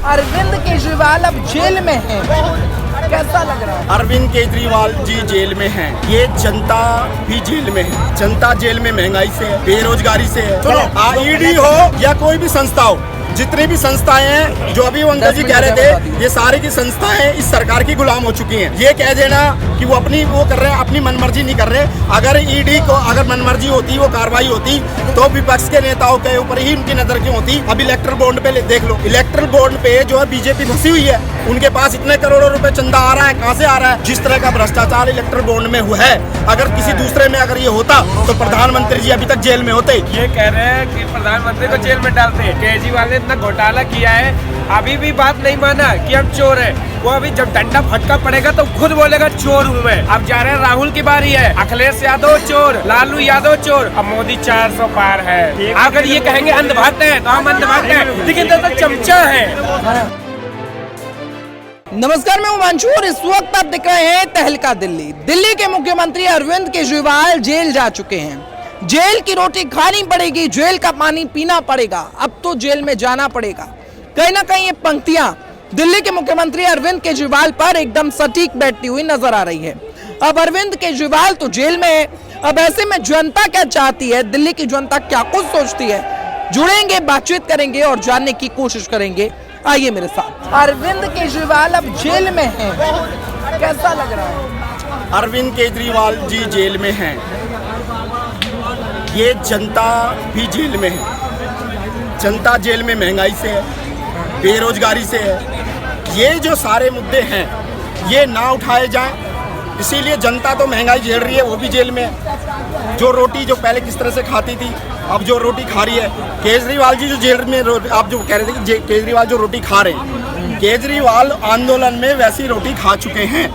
अरविंद केजरीवाल अब जेल में हैं, कैसा लग रहा है? अरविंद केजरीवाल जी जेल में हैं। ये जनता भी जेल में है। जनता जेल में महंगाई से है, बेरोजगारी से है। चलो ईडी हो या कोई भी संस्था हो, जितनी भी संस्थाएं हैं, जो अभी वो अंकल जी कह रहे थे, ये सारी की संस्थाएं इस सरकार की गुलाम हो चुकी हैं। ये कह देना कि वो अपनी वो कर रहे हैं, अपनी मनमर्जी नहीं कर रहे। अगर ईडी को अगर मनमर्जी होती, वो कार्रवाई होती, तो विपक्ष के नेताओं के ऊपर ही उनकी नजर क्यों होती? अब इलेक्ट्रल बॉन्ड पे देख लो, इलेक्ट्रल बॉन्ड पे जो है बीजेपी फंसी हुई है। उनके पास इतने करोड़ों रुपए चंदा आ रहा है, कहाँ से आ रहा है? जिस तरह का भ्रष्टाचार इलेक्ट्रल बॉन्ड में हुआ है, अगर किसी दूसरे में अगर ये होता तो प्रधानमंत्री जी अभी तक जेल में होते। ये कह रहे हैं कि प्रधानमंत्री को जेल में डालते। केजरीवाल ने इतना घोटाला किया है, अभी भी बात नहीं माना कि हम चोर हैं। वो अभी जब डंडा फटका पड़ेगा तो खुद बोलेगा चोर हूँ मैं। अब जा रहे हैं, राहुल की बारी है, अखिलेश यादव चोर, लालू यादव चोर, अब मोदी 400 पार है। अगर ये कहेंगे अंधभक्त है तो हम अंधभक्त हैं, लेकिन तो चमचा है। नमस्कार, मैं हिमांशु और इस वक्त आप देख रहे हैं तहलका दिल्ली। दिल्ली के मुख्यमंत्री अरविंद केजरीवाल जेल जा चुके हैं। जेल की रोटी खानी पड़ेगी, जेल का पानी पीना पड़ेगा, अब तो जेल में जाना पड़ेगा। कहीं ना कहीं ये पंक्तियां दिल्ली के मुख्यमंत्री अरविंद केजरीवाल पर एकदम सटीक बैठती हुई नजर आ रही है। अब अरविंद केजरीवाल तो जेल में है, अब ऐसे में जनता क्या चाहती है, दिल्ली की जनता क्या कुछ सोचती है, जुड़ेंगे, बातचीत करेंगे और जानने की कोशिश करेंगे। आइए मेरे साथ। अरविंद केजरीवाल अब जेल में हैं, कैसा लग रहा है? अरविंद केजरीवाल जी जेल में हैं। ये जनता भी जेल में है। जनता जेल में महंगाई से है, बेरोजगारी से है। ये जो सारे मुद्दे हैं, ये ना उठाए जाएं, इसीलिए जनता तो महंगाई झेल रही है, वो भी जेल में है। जो रोटी जो पहले किस तरह से खाती थी, अब जो रोटी खा रही है, केजरीवाल जी जो जेल में, आप जो कह रहे थे कि केजरीवाल जो रोटी खा रहे हैं, केजरीवाल आंदोलन में वैसी रोटी खा चुके हैं,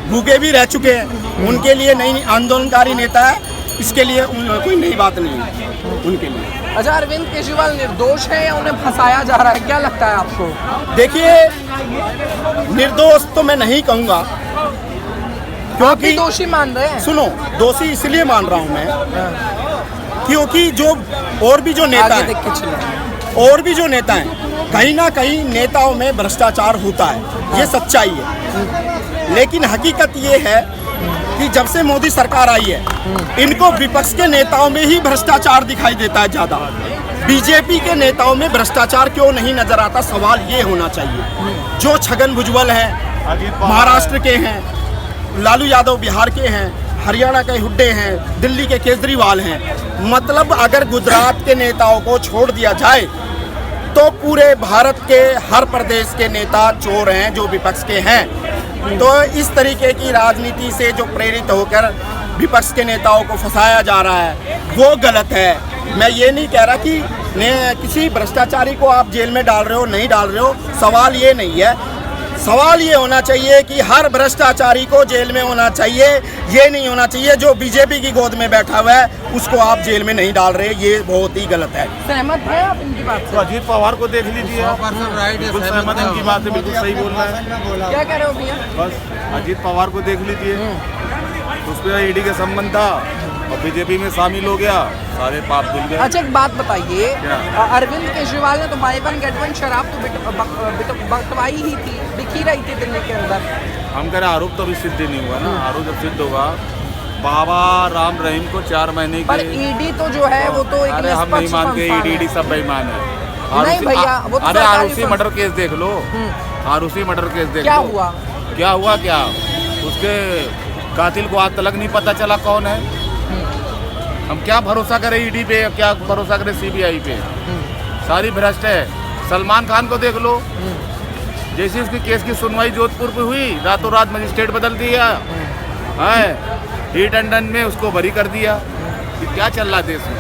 भूखे भी रह चुके हैं। उनके लिए नई आंदोलनकारी नेता है, इसके लिए कोई नई बात नहीं है उनके लिए। अच्छा, अरविंद केजरीवाल निर्दोष है या उन्हें फंसाया जा रहा है, क्या लगता है आपको? देखिए, निर्दोष तो मैं नहीं कहूँगा, क्योंकि दोषी मान रहे हैं। सुनो, दोषी इसलिए मान रहा हूँ मैं, क्योंकि जो और भी जो नेता हैं, कहीं ना कहीं नेताओं में भ्रष्टाचार होता है, ये सच्चाई है। लेकिन हकीकत ये है कि जब से मोदी सरकार आई है, इनको विपक्ष के नेताओं में ही भ्रष्टाचार दिखाई देता है ज्यादा। बीजेपी के नेताओं में भ्रष्टाचार क्यों नहीं नजर आता, सवाल ये होना चाहिए। जो छगन भुजबल हैं, महाराष्ट्र के हैं, लालू यादव बिहार के हैं, हरियाणा के हुड्डे हैं, दिल्ली के केजरीवाल हैं। मतलब अगर गुजरात के नेताओं को छोड़ दिया जाए तो पूरे भारत के हर प्रदेश के नेता चोर हैं जो विपक्ष के हैं। तो इस तरीके की राजनीति से जो प्रेरित होकर विपक्ष के नेताओं को फंसाया जा रहा है, वो गलत है। मैं ये नहीं कह रहा कि किसी भ्रष्टाचारी को आप जेल में डाल रहे हो, नहीं डाल रहे हो, सवाल ये नहीं है। सवाल ये होना चाहिए कि हर भ्रष्टाचारी को जेल में होना चाहिए, ये नहीं होना चाहिए जो बीजेपी की गोद में बैठा हुआ है उसको आप जेल में नहीं डाल रहे, ये बहुत ही गलत है। सहमत है आप इनकी बात से? तो अजीत पवार को देख लीजिए, बिल्कुल सहमत है, इनकी बात से बिल्कुल सही बोल रहा है। क्या कह रहे हो भैया? बस अजीत पवार को देख लीजिए, उस पर ईडी का संबंध था और बीजेपी में शामिल हो गया, सारे पाप धुल गए। अच्छा, एक बात बताइए, अरविंद केजरीवाल ने तो बाय वन गेट वन शराब तो बंटवाई ही थी, बिखी रही थी दिल्ली के अंदर। हम कह रहे आरोप तो अभी सिद्ध नहीं हुआ ना, आरोप जब सिद्ध होगा, बाबा राम रहीम को 4 महीने पर ईडी तो जो है वो तो एक अरे हम नहीं मानते, ईडी सब बेईमान है। नहीं भैया, वो तो अरे आरुषि मर्डर केस देख लो, आरुषि मर्डर केस देख लो, क्या हुआ, क्या उसके कातिल को आज तक नहीं पता चला कौन है। हम क्या भरोसा करें ईडी पे, क्या भरोसा करें सीबीआई पे, सारी भ्रष्ट है। सलमान खान को देख लो, जैसे उसकी केस की सुनवाई जोधपुर पे हुई, रातों रात मजिस्ट्रेट बदल दिया है, हिट एंड रन में उसको बरी कर दिया। क्या चल रहा देश में?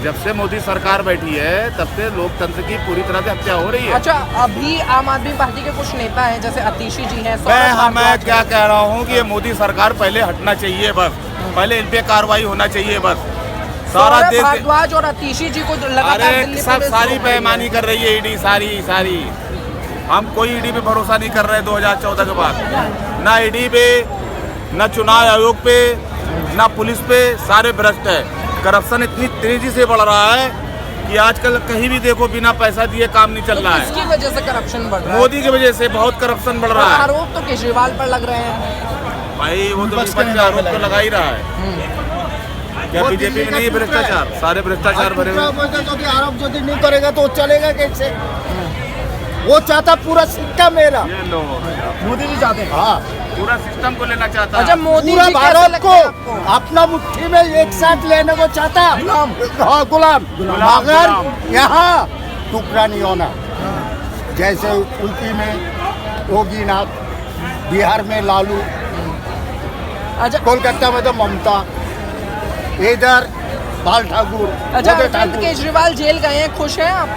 जब से मोदी सरकार बैठी है तब से लोकतंत्र की पूरी तरह से हत्या हो रही है। अच्छा, अभी आम आदमी पार्टी के कुछ नेता हैं जैसे आतिशी जी हैं, मैं क्या कह रहा हूँ कि ये मोदी सरकार पहले हटना चाहिए, बस पहले इन पे कार्रवाई होना चाहिए, बस सारा देश। भारद्वाज और आतिशी जी को अरे सब सारी बेईमानी कर रही है ईडी, सारी। हम कोई ईडी पे भरोसा नहीं कर रहे 2014 के बाद, ना ईडी पे, ना चुनाव आयोग पे, ना पुलिस पे, सारे भ्रष्ट है। करप्शन इतनी तेजी से बढ़ रहा है कि आजकल कहीं भी देखो बिना पैसा दिए काम नहीं चल रहा है। किसकी वजह से करप्शन बढ़ रहा है? मोदी की वजह से बहुत करप्शन बढ़ रहा है। आरोप तो केजरीवाल पर लग रहे हैं। भाई वो तो विपक्ष का आरोप तो लगा ही रहा है। क्या बीजेपी में नहीं भ्रष्टाचार? सारे भ्रष्टाचार भरे हुए। आरोप यदि नहीं करेगा तो चलेगा कैसे? वो चाहता पूरा सिस्टम मेरा। ये लो, मोदी जी चाहते हैं। हाँ, पूरा सिस्टम को लेना चाहता अच्छा, है। मोदी पूरा जी कैसे भारत लगता को है आपको? अपना मुट्ठी में एक साथ लेने को चाहता। गुलाम, हाँ गुलाम। गुलाम। मगर यहाँ टुकड़ा नहीं होना। जैसे यूपी में योगी नाथ, बिहार में लालू, अच्छा कोलकाता में तो ममता, इधर बाल ठाकुर, अच्छा, उदय अरविंद ठाकुर। केजरीवाल जेल गए हैं, खुश हैं आप?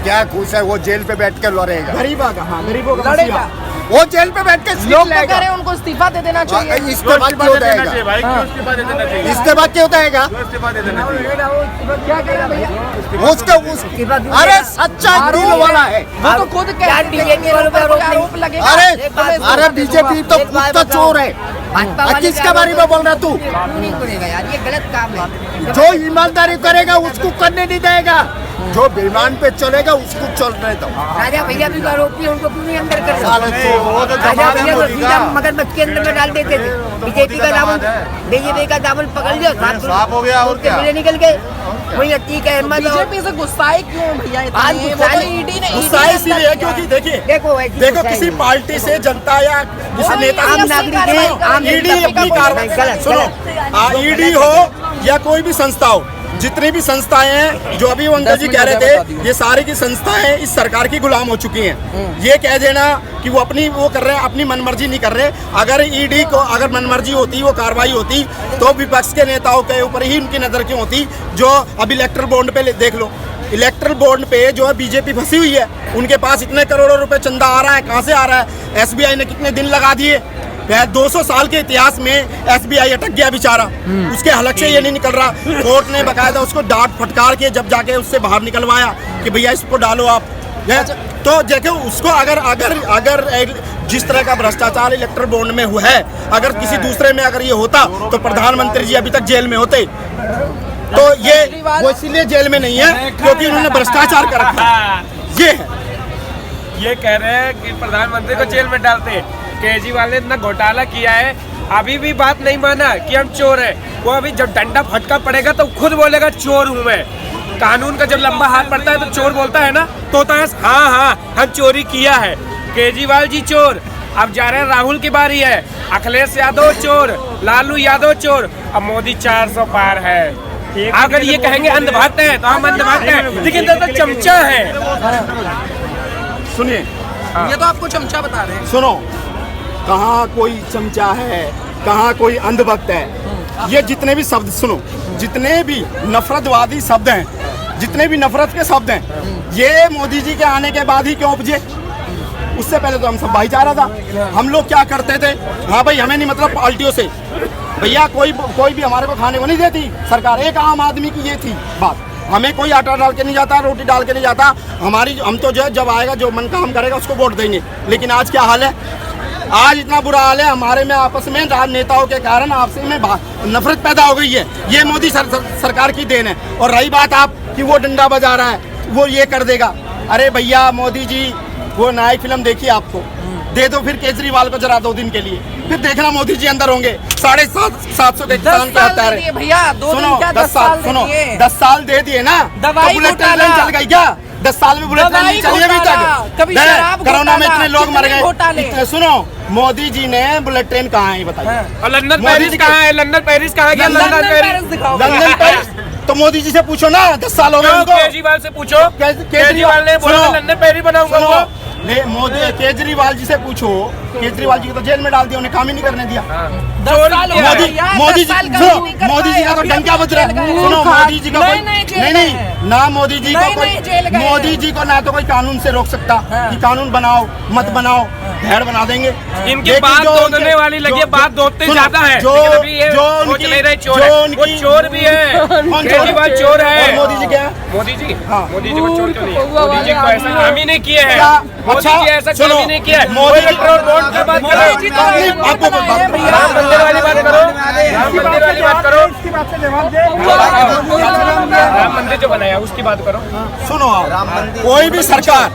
क्या खुश है? वो जेल पे बैठ के लड़ेगा। गरीबों का, हाँ गरीबों का लड़ेगा। वो जेल पे बैठ के सीट लोग तो लेगा। कह रहे हैं उनको इस्तीफा दे देना चाहिए। इसके बाद क्यों देना चाहिए देगा? भाई? क्यों इस्तीफा दे देना चाहिए? इसके बाद क्यों देगा? क्यों इस्तीफा दे देना चाहिए? क्या कह रहे हैं भैया? उसके अरे सच्चा दिल वाला है। वो तो खुद कह रहे हैं कि मेरे ऊपर आरोप लगेगा। अरे बीजेपी तो खुद तो चोर है। किसके बारे में बोल रहा तू? नहीं करेगा यार, ये गलत काम है। जो ईमानदारी करेगा उसको करने नहीं देगा, जो बेईमान पे चलेगा उसको चलने दो। राजा भैया भी आरोपी है, उनको क्यों नहीं अंदर कर साले वो तो राजा जमाना भैया को मोदी सीधा का। मगरमच्छ के अंदर में डाल देते थे। बीजेपी का दामन, बीजेपी का दामन पकड़ लिया, साफ हो गया और क्या? मिले निकल गए। वही अतीक अहमद और बीजेपी से गुस्साए क्यों भैया इतने? आज वो गुस्साए तो नहीं। ईडी ने गुस्सा इसीलिए है क्योंकि देखिए देखो किसी पार्टी से जनता या किसी नेता आम से नागरिक है, आम ईडी जनता अपनी का कार्रवाई गलत, सुनो, ईडी हो या कोई भी संस्था हो, जितनी भी संस्थाएं हैं जो अभी वो अंकल जी कह रहे थे, ये सारी की संस्थाएं इस सरकार की गुलाम हो चुकी हैं। ये कह देना कि वो अपनी वो कर रहे हैं, अपनी मनमर्जी नहीं कर रहे। अगर ईडी को अगर मनमर्जी होती, वो कार्रवाई होती, तो विपक्ष के नेताओं के ऊपर ही उनकी नजर क्यों होती? जो अब इलेक्ट्रल बॉन्ड पे देख लो, इलेक्ट्रल बॉन्ड पे जो है बीजेपी फंसी हुई है। उनके पास इतने करोड़ों रुपए चंदा आ रहा है, कहाँ से आ रहा है? एसबीआई ने कितने दिन लगा दिए। 200 साल के इतिहास में एसबीआई अटक गया बेचारा, उसके हलक से ये नहीं निकल रहा। कोर्ट ने बकायदा उसको डांट फटकार के जब जाके उससे बाहर निकलवाया कि भैया इसको डालो आप। तो देखो उसको अगर अगर अगर जिस तरह का भ्रष्टाचार इलेक्ट्रल बॉन्ड में हुआ है, अगर किसी दूसरे में अगर ये होता तो प्रधानमंत्री जी अभी तक जेल में होते। तो ये वो इसीलिए जेल में नहीं है क्योंकि उन्होंने भ्रष्टाचार कर रखा है। ये है, ये कह रहे हैं कि प्रधानमंत्री को जेल में डालते हैं। केजरीवाल ने इतना घोटाला किया है, अभी भी बात नहीं माना कि हम चोर हैं। वो अभी जब डंडा फटका पड़ेगा तो खुद बोलेगा चोर हूँ मैं। कानून का जब लंबा हाथ पड़ता है तो चोर बोलता है ना, तो होता है हाँ हाँ हम चोरी किया है। केजरीवाल जी चोर, अब जा रहे हैं राहुल की बारी है। अखिलेश यादव चोर, लालू यादव चोर, अब मोदी 400 पार है। अगर ये कहेंगे अंधभक्त है तो हम अंधभक्त हैं, लेकिन तो चमचा है। सुनिए, ये तो आपको चमचा बता रहे हैं। सुनो, कहाँ कोई चमचा है, कहाँ कोई अंधभक्त है। ये जितने भी शब्द सुनो, जितने भी नफरतवादी शब्द हैं, जितने भी नफरत के शब्द हैं, ये मोदी जी के आने के बाद ही क्यों उपजे? उससे पहले तो हम सब भाईचारा था। हम लोग क्या करते थे? हाँ भाई, हमें नहीं मतलब पार्टियों से, भैया कोई भी हमारे को खाने को नहीं देती सरकार। एक आम आदमी की ये थी बात, हमें कोई आटा डाल के नहीं जाता, रोटी डाल के नहीं जाता। हम तो जो है जब आएगा जो मन काम करेगा उसको वोट देंगे। लेकिन आज क्या हाल है? आज इतना बुरा हाल है हमारे में, आपस में राजनेताओं के कारण आपस में नफरत पैदा हो गई है। ये मोदी सरकार की देन है। और रही बात आप कि वो डंडा बजा रहा है, वो ये कर देगा। अरे भैया मोदी जी, वो नई फिल्म देखिए, आपको दे दो फिर केजरीवाल को जरा 2 दिन के लिए, फिर देखना मोदी जी अंदर होंगे। 750 के किसान के हत्या है। भैया 2 दिन क्या 10 साल, सुनो 10 साल दे दिए ना, दवाई तो बुलेट घोटाला ट्रेन चल गई क्या? 10 साल में बुलेट ट्रेन नहीं चली अभी तक। कभी शराब कोरोना में घोटाला, इतने लोग मर कितने घोटाले। गए। सुनो, मोदी जी ने बुलेट ट्रेन कहाँ है बताइए? और लंदन मोदी पेरिस जी कहाँ है? लंदन पेरिस कहाँ है? लंदन पेरिस दिखाओ। लंदन पेरिस तो मोदी जी से पूछो ना, 10 साल हो गए उनको। केजरीवाल से पूछो। केजरीवाल ने बोला सुनो, लंदन पेरिस बनाऊंगा वो। ले मोदी केजरीवाल जी से पूछो, केजरीवाल जी को तो जेल में डाल दिया, उन्हें काम ही नहीं करने दिया। 10 साल हो मोदी गए। मोदी 10 साल जी काम सुनो, नहीं कर मोदी जी का तो पाए, डंका बज रहा है। अभी सुनो, मोदी जी का कोई नहीं जेल नहीं गए। नहीं ना, मोदी जी को नहीं, नहीं, जेल कोई गए। मोदी जी को ना तो कोई कानून से रोक सकता कि कानून बनाओ मत बनाओ, भेड़ बना देंगे। इनकी लेकिन बात जो दोदने उनके- वाली लगी है, जो- बात दोदते सुनो, ज्यादा है। जो लेकिन अभी ये जो सोच उनकी- नहीं रहे चोर जो है, वो उनकी- चोर भी है। कौन केजरीवाल चोर है। और मोदी जी क्या है? मोदी जी, हाँ। मोदी जी को चोर क्यों नहीं है? मोदी जी को ऐसा काम ही नहीं किए हैं। क्या? मोदी अच्छा मोदी जी ऐसा सुनो, कभी नहीं किया है। मोदी जी इलेक्ट्रोल बॉन्ड की बात करो, आपको राम मंदिर वाली बात करो, राम मंदिर वाली बात करो, राम मंदिर जो बनाया उसकी बात करो। सुनो आप, कोई भी सरकार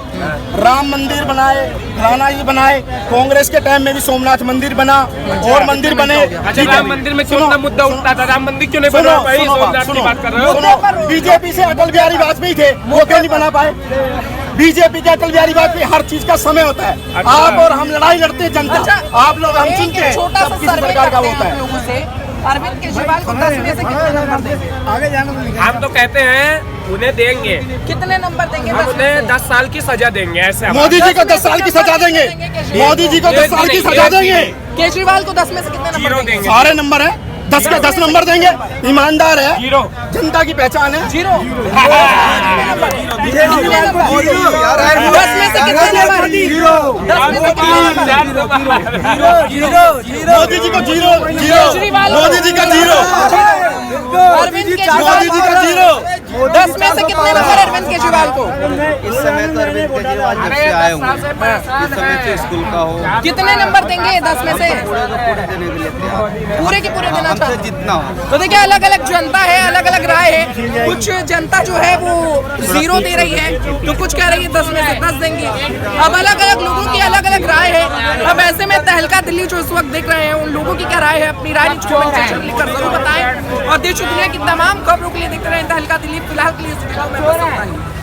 राम मंदिर बनाए, फलाना ये बनाए, कांग्रेस के टाइम में भी सोमनाथ मंदिर बना और मंदिर बने। अच्छा, राम मंदिर में क्यों इतना मुद्दा उठता था? राम मंदिर क्यों नहीं बना? भाई सोमनाथ की बात कर रहे हो। सुनो, बीजेपी से अटल बिहारी वाजपेयी थे, वो क्यों नहीं बना पाए? बीजेपी के अटल बिहारी वाजपेयी, हर चीज का समय होता है। अच्छा। आप और हम लड़ाई लड़ते हैं, जनता आप लोग हम सुनते हैं, छोटा सा सब किसी सर्वे प्रकार का करते हैं होता आप है। लोगों से, अरविंद केजरीवाल को 10 में से कितने नंबर देंगे? हम तो कहते हैं उन्हें देंगे, कितने नंबर देंगे? हम 10 में उन्हें से? 10 साल की सजा देंगे। ऐसे हम- मोदी जी को 10 साल की सजा देंगे, मोदी जी को 10 साल की सजा देंगे, केजरीवाल को 10 में से कितने नंबर जीरो देंगे? देंगे। सारे नंबर है, 10 के 10 नंबर देंगे। ईमानदार है, जीरो। जनता की पहचान है। जीरो। 10 में से कितने नंबर? 10 में से कितने नंबर? मोदी जी को जीरो, जीरो, मोदी जी का जीरो, अरविंद केजरीवाल मोदी जी का जीरो। 10 में से कितने नंबर अरविंद केजरीवाल को? इस समय तो अरविंद केजरीवाल जब से आए होंगे, इस समय से स्कूल का हो, कितने नंबर देंगे 10 में से? पूरे देने के लिए तैयार, पूरे के पूरे देना हमसे चाहते हैं। जितना हो। तो देखिए, अलग अलग जनता है, अलग अलग राय है। कुछ जनता जो है वो 0 दे रही है, तो कुछ कह रही है 10 में से 10 देंगे। अब अलग अलग लोगों की अलग अलग राय है। अब ऐसे में तहलका दिल्ली जो इस वक्त देख रहे हैं, उन लोगों की क्या राय है, अपनी राय नीचे कमेंट सेक्शन में लिखकर जरूर बताएं। और देश और दुनिया की तमाम खबरों के लिए देखते रहें तहलका दिल्ली। फिलहाल के लिए इस वीडियो में बस इतना ही।